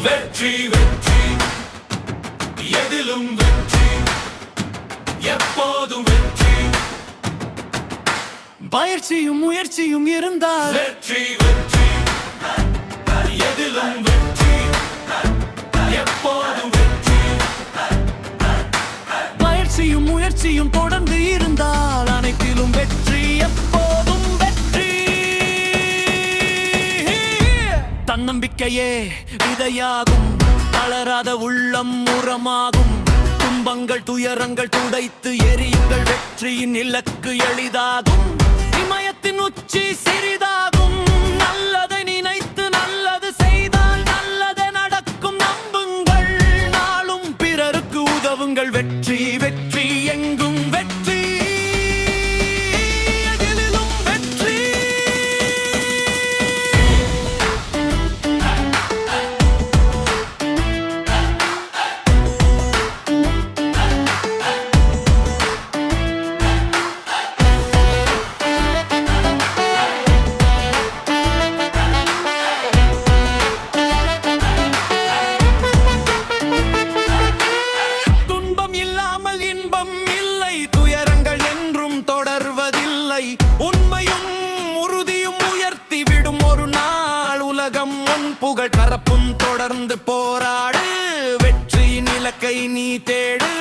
வெற்றி வெற்றி எதிலும் வெற்றி எப்போதும் வெற்றி பயிற்சியும் முயற்சியும் இருந்தால் வெற்றி வெற்றி எதிலும் வெற்றி எப்போதும் வெற்றி பயிற்சியும் முயற்சியும் தொடர்ந்து இருந்தால் அனைத்திலும் வெற்றி எப்போதும் வெற்றி தன்னம்பிக்கையே விதையாகும் தளராத உள்ளம் உரமாகும் துன்பங்கள் துயரங்கள் துடைத்து எரியுங்கள் வெற்றியின் இலக்கு எளிதாகும் இமயத்தின் உச்சி சிறிதாகும் நல்லதை நினைத்து நல்லது செய்தால் நல்லதே நடக்கும் நம்புங்கள் நாளும் பிறருக்கு உதவுங்கள் வெற்றி வெற்றி எங்கும் வெற்றி எதிலும் வெற்றி துன்பம் இல்லாமல் இன்பம் இல்லை துயரங்கள் என்றும் தொடர்வதில்லை உண்மையும் உறுதியும் உயர்த்தி விடும் ஒரு நாள் உலகம் உன் புகழ் பரப்பும் தொடர்ந்து போராடு வெற்றியின் இலக்கை நீ தேடு